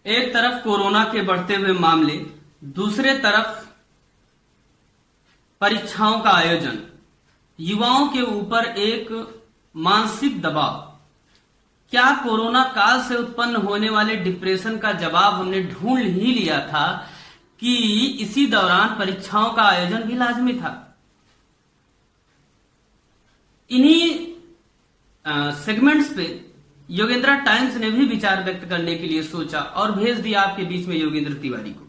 एक तरफ कोरोना के बढ़ते हुए मामले, दूसरे तरफ परीक्षाओं का आयोजन, युवाओं के ऊपर एक मानसिक दबाव। क्या कोरोना काल से उत्पन्न होने वाले डिप्रेशन का जवाब हमने ढूंढ ही लिया था कि इसी दौरान परीक्षाओं का आयोजन भी लाजमी था? इन्हीं सेगमेंट्स पे योगेंद्र टाइम्स ने भी विचार व्यक्त करने के लिए सोचा और भेज दिया आपके बीच में योगेंद्र तिवारी को।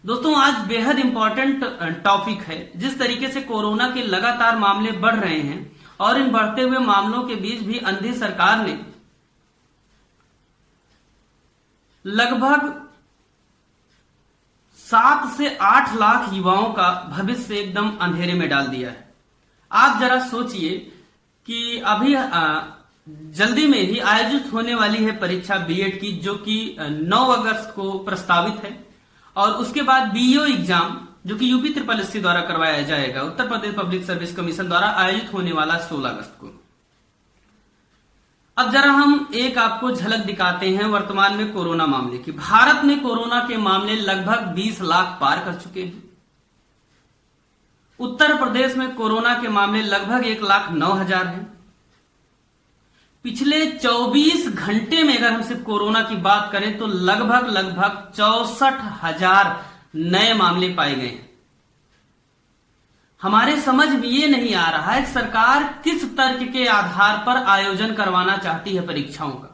दोस्तों, आज बेहद इंपॉर्टेंट टॉपिक है। जिस तरीके से कोरोना के लगातार मामले बढ़ रहे हैं और इन बढ़ते हुए मामलों के बीच भी अंधी सरकार ने लगभग 7 से 8 लाख युवाओं का भविष्य एकदम अंधेरे में डाल दिया है। आप जरा सोचिए कि अभी जल्दी में ही आयोजित होने वाली है परीक्षा बीएड की, जो कि 9 अगस्त को प्रस्तावित है, और उसके बाद बीईओ एग्जाम जो कि यूपी SSS द्वारा करवाया जाएगा, Uttar Pradesh public service commission द्वारा आयोजित होने वाला 16 अगस्त को। अब जरा हम एक आपको झलक दिखाते हैं वर्तमान में कोरोना मामले की। भारत में कोरोना के मामले लगभग 20 लाख पार कर चुके हैं। उत्तर प्रदेश में कोरोना के मामले लगभग 1,09,000 हैं। पिछले 24 घंटे में अगर हम सिर्फ कोरोना की बात करें तो लगभग 64,000 नए मामले पाए गए हैं। हमारे समझ में ये नहीं आ रहा है कि सरकार किस तर्क के आधार पर आयोजन करवाना चाहती है परीक्षाओं का।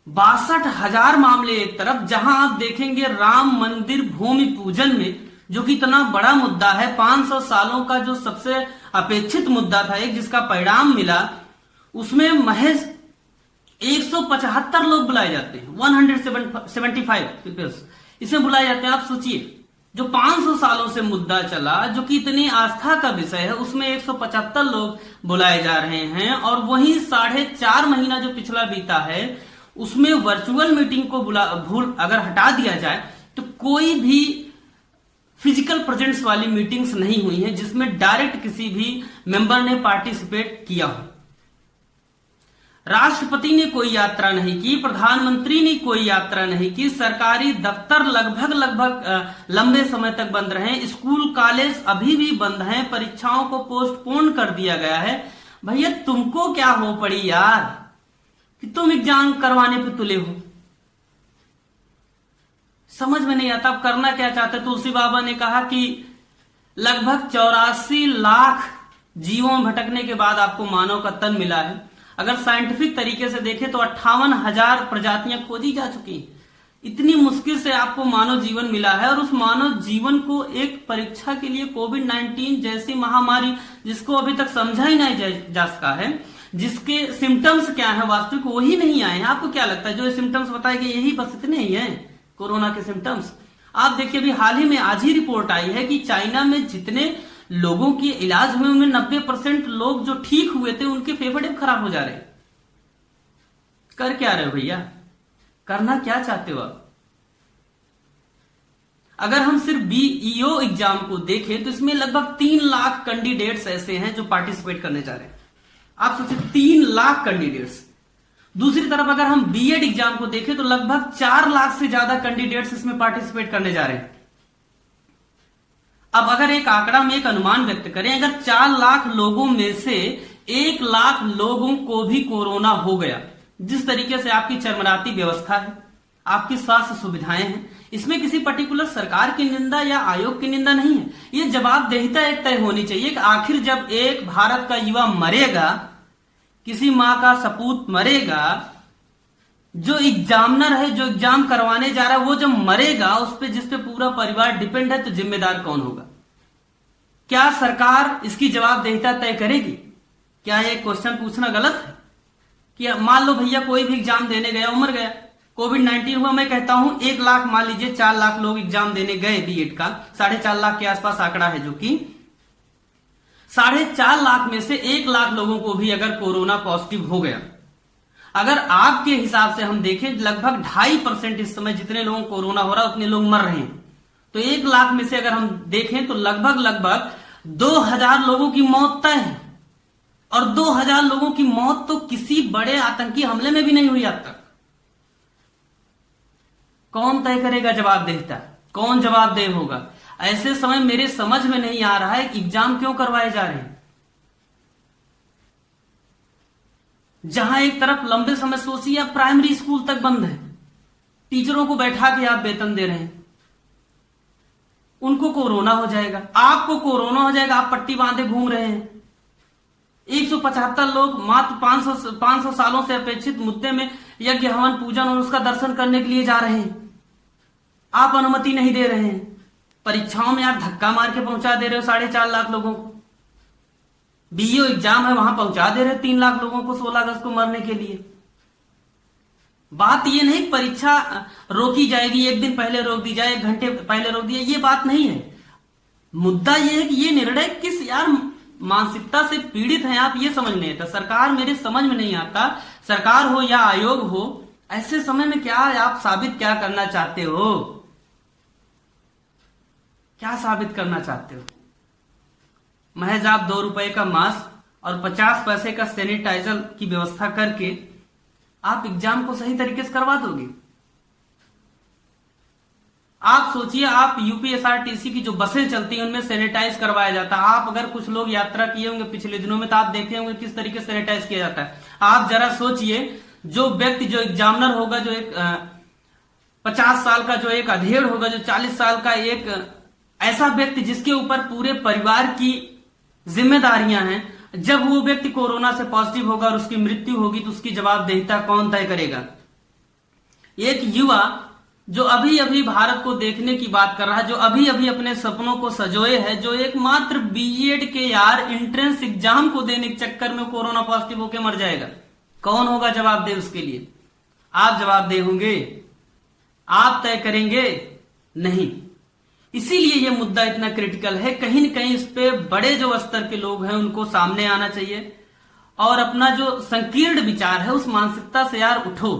62,000 मामले एक तरफ, जहां आप देखेंगे राम मंदिर भूमि पूजन में, जो कि इतना बड़ा मुद्दा है, 500 सालों का जो सबसे अपेक्षित मुद्दा था, एक जिसका परिणाम मिला, उसमें महज 175 लोग बुलाए जाते हैं। 175 पीपल्स इसमें बुलाए जाते हैं। आप सोचिए, जो 500 सालों से मुद्दा चला, जो कि इतनी आस्था का विषय है, उसमें 175 लोग बुलाए जा रहे हैं। और वहीं 4.5 महीना जो पिछला बीता है, उसमें वर्चुअल मीटिंग को अगर हटा दिया जाए तो कोई भी फिजिकल प्रेजेंस वाली मीटिंग्स नहीं हुई हैं जिसमें डायरेक्ट किसी भी मेंबर ने पार्टिसिपेट किया हो। राष्ट्रपति ने कोई यात्रा नहीं की, प्रधानमंत्री ने कोई यात्रा नहीं की, सरकारी दफ्तर लगभग लंबे समय तक बंद रहे, स्कूल कॉलेज अभी भी बंद हैं, परीक्षाओं को पोस्टपोन कर दिया गया है। भैया, तुमको क्या हो पड़ी यार कि तुम एग्जाम करवाने पे तुले हो? समझ में नहीं आता आप करना क्या चाहते। तुलसी बाबा ने कहा कि लगभग 84 लाख जीवों में भटकने के बाद आपको मानव का तन मिला है। अगर साइंटिफिक तरीके से देखें तो 58,000 प्रजातियां खोजी जा चुकी हैं। इतनी मुश्किल से आपको मानव जीवन मिला है, और उस मानव जीवन को एक परीक्षा के लिए कोविड-19 जैसी महामारी, जिसको अभी तक समझा ही नहीं जा सका है, जिसके सिम्टम्स क्या है वास्तविक वही नहीं आए हैं। आपको क्या लगता है जो सिम्टम्स बताए गए यही बस इतने ही हैं कोरोना के सिम्टम्स? आप देखिए, अभी हाल ही में आज ही रिपोर्ट आई है कि चाइना में जितने लोगों की इलाज हुए उनमें 90% लोग जो ठीक हुए थे उनके फेफड़े खराब हो जा रहे। कर क्या रहे हो भैया? करना क्या चाहते हो आप? अगर हम सिर्फ बीईओ एग्जाम को देखें तो इसमें लगभग 3 लाख कैंडिडेट्स ऐसे हैं जो पार्टिसिपेट करने जा रहे हैं। आप सोचिए, 3 लाख कैंडिडेट्स। दूसरी तरफ अगर हम बीएड एग्जाम को देखें तो लगभग 4 लाख से ज्यादा कैंडिडेट्स इसमें पार्टिसिपेट करने जा रहे हैं। अब अगर एक आंकड़ा में एक अनुमान व्यक्त करें, अगर 4 लाख लोगों में से 1 लाख लोगों को भी कोरोना हो गया, जिस तरीके से आपकी चरमराती व्यवस्था है, आपकी स्वास्थ्य सुविधाएं हैं, इसमें किसी पर्टिकुलर सरकार की निंदा या आयोग की निंदा नहीं है। ये जवाबदेहिता एक तय होनी चाहिए कि आखिर जब एक भारत का युवा मरेगा, किसी मां का सपूत मरेगा, जो एग्जामिनर है, जो एग्जाम करवाने जा रहा है, वो जब मरेगा, उस पे जिस पे पूरा परिवार डिपेंड है, तो जिम्मेदार कौन होगा? क्या सरकार इसकी जवाबदेहिता तय करेगी? क्या ये क्वेश्चन पूछना गलत है? कि मान लो भैया कोई भी एग्जाम देने गया, उमर गया, कोविड-19 हुआ, मैं कहता हूं 1 लाख, मान लीजिए 4 लाख लोग एग्जाम देने गए बीएड का, 4.5 लाख के आसपास आंकड़ा है, जो कि 4.5 लाख में से 1 लाख लोगों को भी अगर कोरोना पॉजिटिव हो गया, अगर आपके हिसाब से हम देखें लगभग 2.5% इस समय जितने लोगों को कोरोना हो रहा है उतने लोग मर रहे हैं, तो 1 लाख में से अगर हम देखें तो लगभग 2000 लोगों की मौत तय है। और 2000 लोगों की मौत तो किसी बड़े आतंकी हमले में भी नहीं हुई आज तक। कौन तय करेगा जवाबदेहिता? कौन जवाबदेह होगा? ऐसे समय मेरे समझ में नहीं आ रहा है कि एग्जाम क्यों करवाए जा रहे हैं, जहां एक तरफ लंबे समय सोचिए आप प्राइमरी स्कूल तक बंद है, टीचरों को बैठा के आप वेतन दे रहे हैं, उनको कोरोना हो जाएगा, आपको कोरोना हो जाएगा, आप पट्टी बांधे घूम रहे हैं। 175 लोग मात्र 500 सालों से अपेक्षित मुद्दे में यज्ञ हवन पूजन और उसका दर्शन करने के लिए जा रहे हैं, आप अनुमति नहीं दे रहे हैं। परीक्षाओं में आप धक्का मार के पहुंचा दे रहे हो 4.5 लाख लोगों को। बीईओ एग्जाम है वहां पहुंचा दे रहे 3 लाख लोगों को 16 अगस्त को मरने के लिए। बात ये नहीं परीक्षा रोकी जाएगी, एक दिन पहले रोक दी जाए, 1 घंटे पहले रोक दिया, ये बात नहीं है। मुद्दा ये है कि ये निर्णय किस यार मानसिकता से पीड़ित हैं आप, ये समझ नहीं आता। सरकार मेरे समझ में नहीं आता, सरकार हो या आयोग हो, ऐसे समय में क्या आप साबित क्या करना चाहते हो? क्या साबित करना चाहते हो? महज आप 2 रुपए का मास्क और 50 पैसे का सैनिटाइजर की व्यवस्था करके आप एग्जाम को सही तरीके से करवा दोगे? आप सोचिए, आप यूपीएसआरटीसी की जो बसें चलती हैं उनमें सैनिटाइज करवाया जाता है। आप अगर कुछ लोग यात्रा किए होंगे पिछले दिनों में तो आप देखे होंगे किस तरीके से सैनिटाइज किया जाता है। आप जरा सोचिए, जो व्यक्ति जो एग्जामिनर होगा, जो एक 50 साल का जो एक अधेड़ होगा, जो 40 साल का एक ऐसा व्यक्ति जिसके ऊपर पूरे परिवार की जिम्मेदारियां हैं, जब वो व्यक्ति कोरोना से पॉजिटिव होगा और उसकी मृत्यु होगी तो उसकी जवाबदेहिता कौन तय करेगा? एक युवा जो अभी अभी भारत को देखने की बात कर रहा है, जो अभी अभी अपने सपनों को सजोए है, जो एक मात्र बीएड के यार एंट्रेंस एग्जाम को देने के चक्कर में कोरोना पॉजिटिव होकर मर जाएगा, कौन होगा जवाबदेह उसके लिए? आप जवाबदेह होंगे? आप तय करेंगे? नहीं। इसीलिए यह मुद्दा इतना क्रिटिकल है। कहीं न कहीं इस पे बड़े जो स्तर के लोग हैं उनको सामने आना चाहिए और अपना जो संकीर्ण विचार है उस मानसिकता से यार उठो,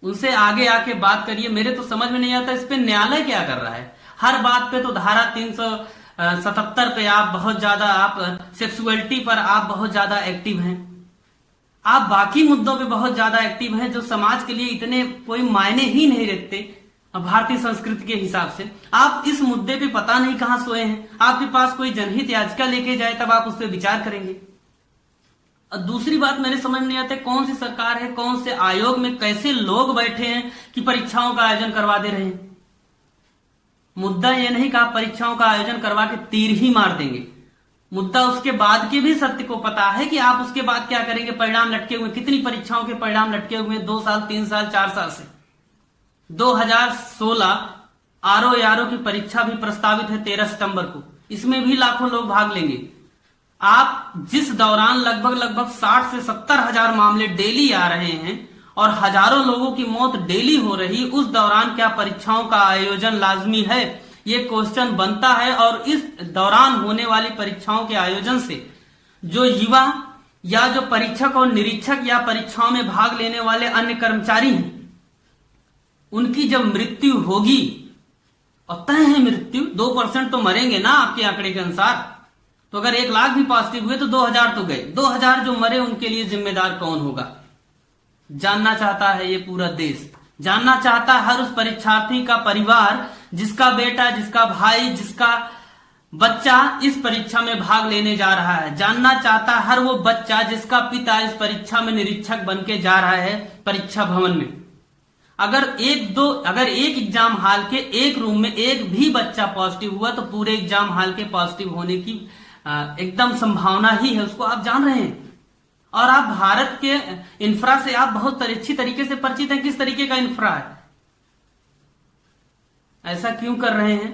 उनसे आगे आके बात करिए। मेरे तो समझ में नहीं आता इस पे न्यायालय क्या कर रहा है। हर बात पे तो धारा 377 पे आप बहुत ज्यादा, आप सेक्सुअलिटी पर आप बहुत ज्यादा एक्टिव हैं, आप बाकी मुद्दों पे बहुत ज्यादा एक्टिव हैं जो समाज के लिए इतने कोई मायने ही नहीं रखते भारतीय संस्कृति के हिसाब से। आप इस मुद्दे पे पता नहीं कहां सोए हैं। आपके पास कोई जनहित याचिका लेके जाए तब आप उस पर विचार करेंगे। और दूसरी बात मेरे समझ नहीं आती, कौन सी सरकार है, कौन से आयोग में कैसे लोग बैठे हैं कि परीक्षाओं का आयोजन करवा दे रहे हैं। मुद्दा यह नहीं कि आप परीक्षाओं का आयोजन करवा के तीर ही मार देंगे। मुद्दा उसके बाद के भी सत्य को पता है कि आप उसके बाद क्या करेंगे। परिणाम लटके हुए, कितनी परीक्षाओं के परिणाम लटके हुए 2 साल 3 साल 4 साल से। 2016 आरओ यारो की परीक्षा भी प्रस्तावित है 13 सितंबर को, इसमें भी लाखों लोग भाग लेंगे। आप जिस दौरान लगभग 60 से 70 हजार मामले डेली आ रहे हैं और हजारों लोगों की मौत डेली हो रही, उस दौरान क्या परीक्षाओं का आयोजन लाजमी है? ये क्वेश्चन बनता है। और इस दौरान होने वाली परीक्षाओं के आयोजन से जो युवा या जो परीक्षक और निरीक्षक या परीक्षाओं में भाग लेने वाले अन्य कर्मचारी हैं, उनकी जब मृत्यु होगी, और तय है मृत्यु, 2% तो मरेंगे ना आपके आंकड़े के अनुसार, तो अगर 1 लाख भी पॉजिटिव हुए तो 2000 तो गए। 2000 जो मरे उनके लिए जिम्मेदार कौन होगा? जानना चाहता है ये पूरा देश, जानना चाहता है हर उस परीक्षार्थी का परिवार जिसका बेटा, जिसका भाई, जिसका बच्चा इस परीक्षा में भाग लेने जा रहा है। जानना चाहता है हर वो बच्चा जिसका पिता इस परीक्षा में निरीक्षक बन के जा रहा है परीक्षा भवन में। अगर एक एग्जाम हाल के एक रूम में एक भी बच्चा पॉजिटिव हुआ तो पूरे एग्जाम हाल के पॉजिटिव होने की एकदम संभावना ही है, उसको आप जान रहे हैं। और आप भारत के इंफ्रा से आप बहुत अच्छी तरीके से परिचित हैं, किस तरीके का इंफ्रा है, ऐसा क्यों कर रहे हैं?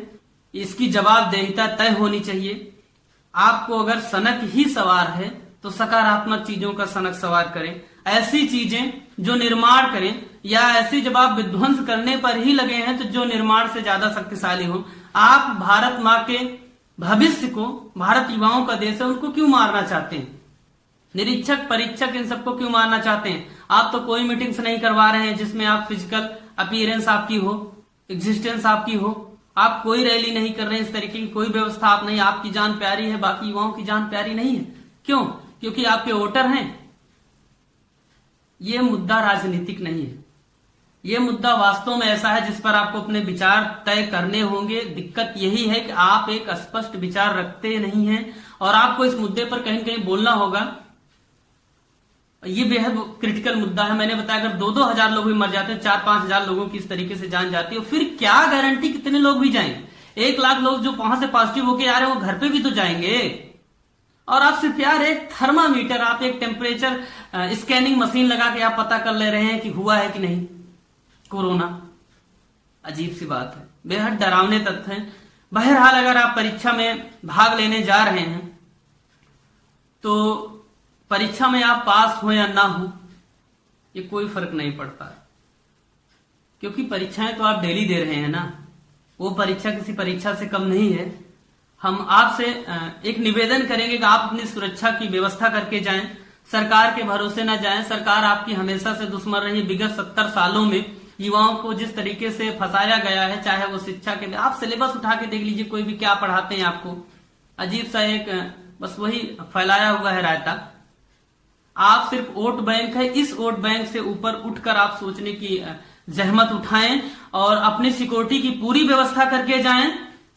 इसकी जवाबदेहिता तय होनी चाहिए। आपको अगर सनक ही सवार है तो सकारात्मक चीजों का सनक सवार करें, ऐसी चीजें जो निर्माण करें, या ऐसी जब आप विध्वंस करने पर ही लगे हैं तो जो निर्माण से ज्यादा शक्तिशाली हो। आप भारत माँ के भविष्य को, भारत युवाओं का देश है, उनको क्यों मारना चाहते हैं? निरीक्षक, परीक्षक, इन सबको क्यों मारना चाहते हैं? आप तो कोई मीटिंग्स नहीं करवा रहे हैं जिसमें आप फिजिकल अपीयरेंस आपकी हो, एग्जिस्टेंस आपकी हो। आप कोई रैली नहीं कर रहे हैं, इस तरीके की कोई व्यवस्था आप नहीं। आपकी जान प्यारी है, बाकी युवाओं की जान प्यारी नहीं है। क्यों? क्योंकि आपके वोटर हैं। ये मुद्दा राजनीतिक नहीं है, ये मुद्दा वास्तव में ऐसा है जिस पर आपको अपने विचार तय करने होंगे। दिक्कत यही है कि आप एक स्पष्ट विचार रखते नहीं हैं और आपको इस मुद्दे पर कहीं कहीं बोलना होगा। ये बेहद क्रिटिकल मुद्दा है। मैंने बताया अगर 2-2 हजार लोग भी मर जाते हैं, 4-5 हजार लोगों की इस तरीके से जान जाती है, फिर क्या गारंटी कितने लोग भी जाएंगे। 1 लाख लोग जो वहां से पॉजिटिव होके आ रहे हैं वो घर पे भी तो जाएंगे। और आपसे प्यार एक थर्मामीटर, आप एक टेम्परेचर स्कैनिंग मशीन लगा के आप पता कर ले रहे हैं कि हुआ है कि नहीं कोरोना। अजीब सी बात है, बेहद डरावने तथ्य हैं। बहरहाल अगर आप परीक्षा में भाग लेने जा रहे हैं तो परीक्षा में आप पास हो या ना हो ये कोई फर्क नहीं पड़ता है, क्योंकि परीक्षाएं तो आप डेली दे रहे हैं ना। वो परीक्षा किसी परीक्षा से कम नहीं है। हम आपसे एक निवेदन करेंगे कि आप अपनी सुरक्षा की व्यवस्था करके जाएं, सरकार के भरोसे ना जाएं। सरकार आपकी हमेशा से दुश्मन रही। विगत 70 सालों में युवाओं को जिस तरीके से फंसाया गया है, चाहे वो शिक्षा के, आप सिलेबस उठा के देख लीजिए, कोई भी क्या पढ़ाते हैं आपको, अजीब सा एक बस वही फैलाया हुआ है रायता। आप सिर्फ वोट बैंक है, इस वोट बैंक से ऊपर उठकर आप सोचने की जहमत उठाएं और अपनी सिक्योरिटी की पूरी व्यवस्था करके जाएं।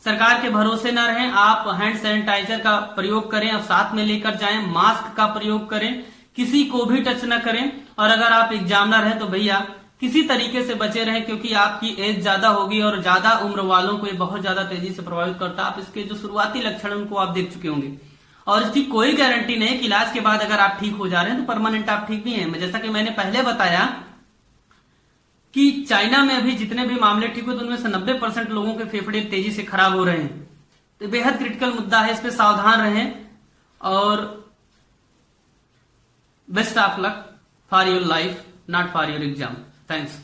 सरकार के भरोसे न रहें। आप हैंड सैनिटाइजर का प्रयोग करें और साथ में लेकर जाएं, मास्क का प्रयोग करें, किसी को भी टच न करें। और अगर आप एग्जामिनर हैं तो भैया किसी तरीके से बचे रहें, क्योंकि आपकी एज ज्यादा होगी और ज्यादा उम्र वालों को ये बहुत ज्यादा तेजी से प्रभावित करता है। आप इसके जो शुरुआती लक्षण उनको आप देख चुके होंगे और इसकी कोई गारंटी नहीं कि इलाज के बाद अगर आप ठीक हो जा रहे हैं तो परमानेंट आप ठीक भी हैं। जैसा कि मैंने पहले बताया कि चाइना में अभी जितने भी मामले ठीक हुए तो उनमें से 90% लोगों के फेफड़े तेजी से खराब हो रहे हैं। तो बेहद क्रिटिकल मुद्दा है, इस पे सावधान रहें और best of luck for your life, not for your exam. Thanks.